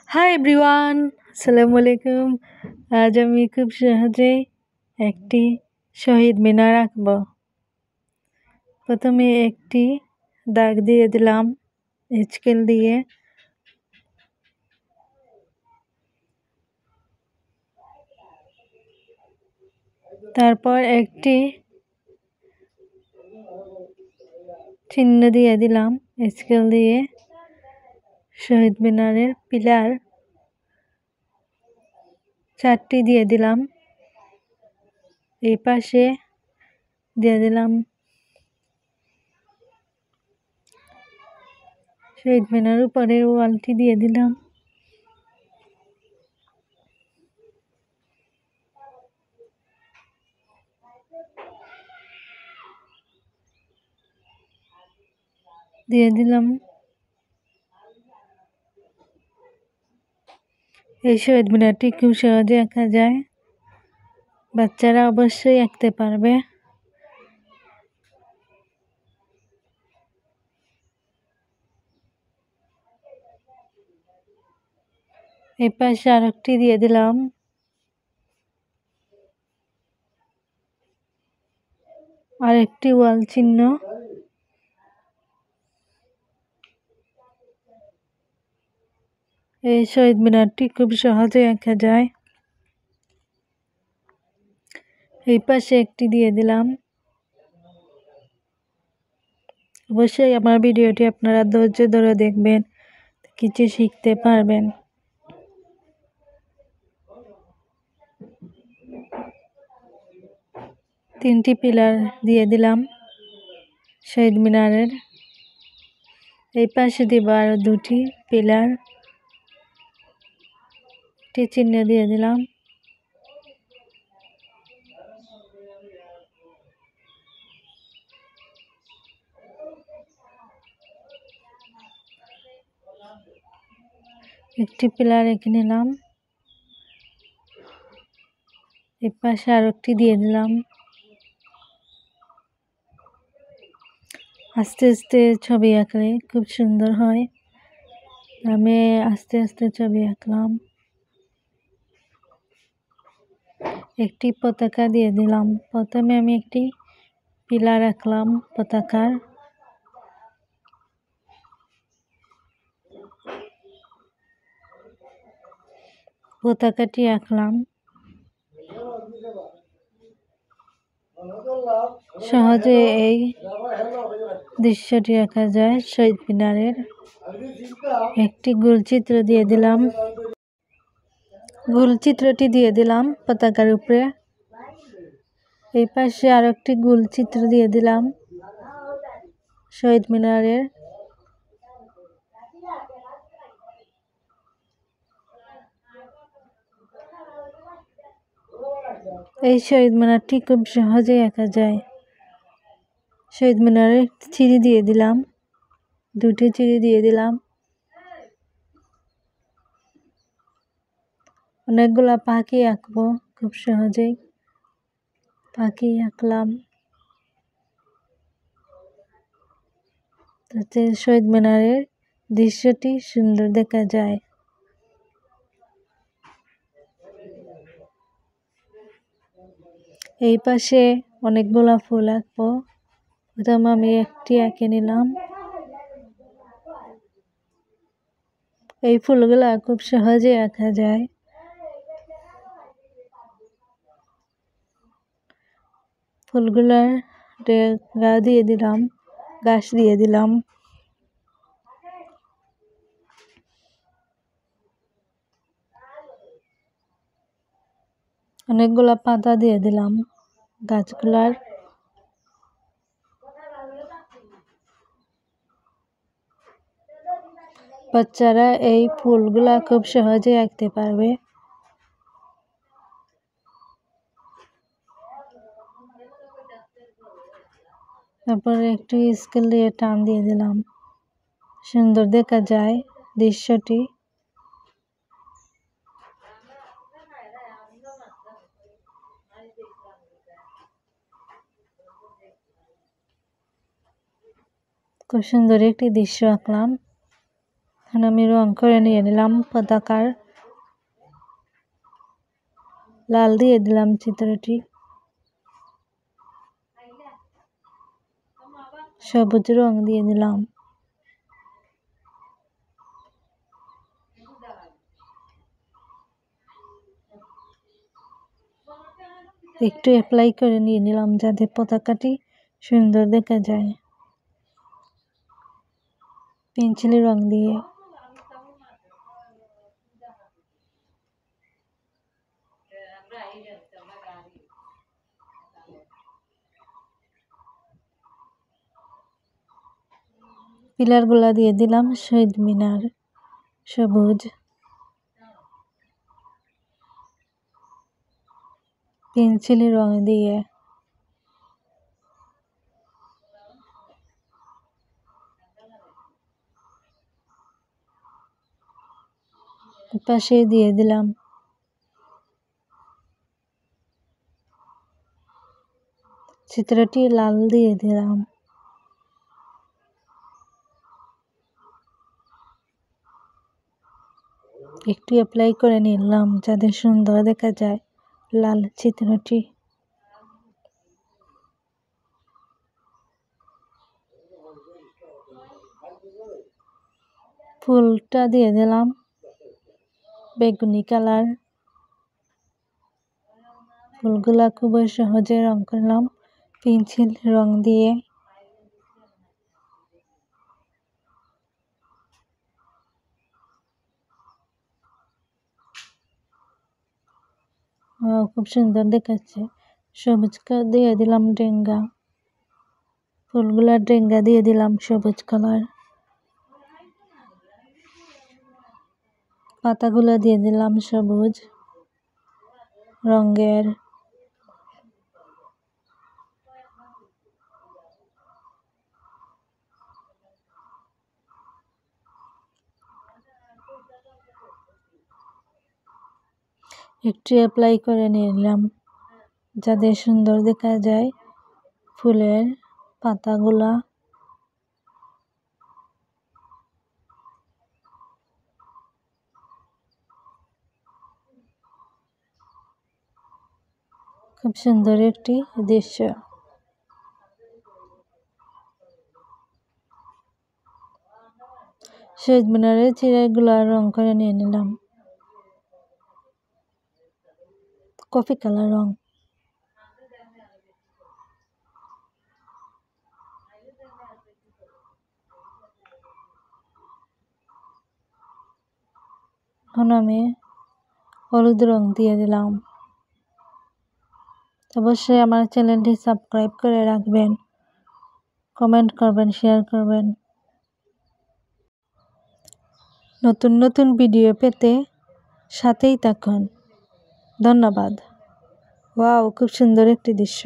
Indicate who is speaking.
Speaker 1: Hi everyone, আসসালামু আলাইকুম। আজ আমি খুব সহজেই একটি শহীদ মিনার আঁকব। প্রথমে একটি দাগ দিয়ে দিলাম স্কেল দিয়ে। তারপর একটি চিহ্ন দিয়ে দিলাম স্কেল দিয়ে। শহীদ মিনারের পিলার 4টি দিয়ে দিলাম। এই পাশে দিয়ে দিলাম শহীদ মিনার উপরের ওয়ালটি দিয়ে দিলাম। দিয়ে দিলাম এই শহীদ মিনারটি খুব সহজে আঁকা যায়, বাচ্চারা অবশ্যই আঁকতে পারবে। এই পাশে আরেকটি দিয়ে দিলাম। আরেকটি ওয়াল চিহ্ন। এই শহীদ মিনারটি খুব সহজে আঁকা যায়। এই পাশে একটি দিয়ে দিলাম। অবশ্যই আমার ভিডিওটি আপনারা ধৈর্য ধরে দেখবেন, কিছু শিখতে পারবেন। তিনটি পিলার দিয়ে দিলাম শহীদ মিনারের। এই পাশে দিব আরো দুটি পিলার, একটি চিহ্ন দিয়ে দিলাম। একটি পিলার এঁকে নিলাম। এই পাশে আরো একটি দিয়ে দিলাম। আস্তে আস্তে ছবি আঁকলে খুব সুন্দর হয়। আমি আস্তে আস্তে ছবি আঁকলাম। একটি পতাকা দিয়ে দিলাম। প্রথমে আমি একটি পিলার আঁকলাম পতাকার। পতাকাটি আঁকলাম। সহজে এই দৃশ্যটি আঁকা যায় শহীদ মিনারের। একটি গোলচিত্র দিয়ে দিলাম। গোলচিত্রটি দিয়ে দিলাম পতাকার উপরে। এই পাশে আরো একটি গোলচিত্র দিয়ে দিলাম শহীদ মিনারের। এই শহীদ মিনারটি খুব সহজেই আঁকা যায়। শহীদ মিনারে চিড়ি দিয়ে দিলাম, দুটি চিড়ি দিয়ে দিলাম। অনেকগুলা পাখি আঁকবো খুব সহজেই। পাখি আঁকলাম, তাতে শহীদ মিনারের দৃশ্যটি সুন্দর দেখা যায়। এই পাশে অনেকগুলা ফুল আঁকবো। প্রথমে আমি একটি এঁকে নিলাম। এই ফুলগুলা খুব সহজে আঁকা যায়। ফুলগুলার গা দিয়ে দিলাম, গাছ দিয়ে দিলাম। অনেকগুলা পাতা দিয়ে দিলাম গাছগুলার। বাচ্চারা এই ফুলগুলা খুব সহজে আঁকতে পারবে। তারপরে একটু স্কেল দিয়ে টান দিয়ে দিলাম, সুন্দর দেখা যায় দৃশ্যটি। খুব সুন্দর একটি দৃশ্য আঁকলাম। এখন আমি রং করে নিয়ে নিলাম পতাকার। লাল দিয়ে দিলাম চিত্রটি, সবুজ রং দিয়ে দিলাম, একটু অ্যাপ্লাই করে নিয়ে নিলাম যাতে পতাকাটি সুন্দর দেখা যায়। পেন্সিলের রং দিয়ে পিলারগুলা দিয়ে দিলাম শহীদ মিনার সবুজ, পেন্সিলের রং দিয়ে পাশে দিয়ে দিলাম চিত্রটি লাল দিয়ে দিলাম। একটু অ্যাপ্লাই করে নিলাম যাতে সুন্দর দেখা যায় লাল চিত্রটি। ফুলটা দিয়ে দিলাম বেগুনি কালার। ফুলগুলা খুবই সহজে রং করলাম পেন্সিল রং দিয়ে। খুব সুন্দর দেখাচ্ছে। সবুজ দিয়ে দিলাম ডেঙ্গা, ফুলগুলার ডেঙ্গা দিয়ে দিলাম সবুজ কালার। পাতাগুলো দিয়ে দিলাম সবুজ রঙের। একটু অ্যাপ্লাই করে নিলাম যাতে সুন্দর দেখা যায় ফুলের পাতাগুলা। খুব সুন্দর একটি দৃশ্য। শহীদ মিনারের চিরাগুলা রং করে নিয়ে নিলাম কফি কালার রং। এখন আমি হলুদ রং দিয়ে দিলাম। অবশ্যই আমার চ্যানেলটি সাবস্ক্রাইব করে রাখবেন, কমেন্ট করবেন, শেয়ার করবেন। নতুন নতুন ভিডিও পেতে সাথেই থাকুন। ধন্যবাদ। ওয়াও, খুব সুন্দর একটি দৃশ্য।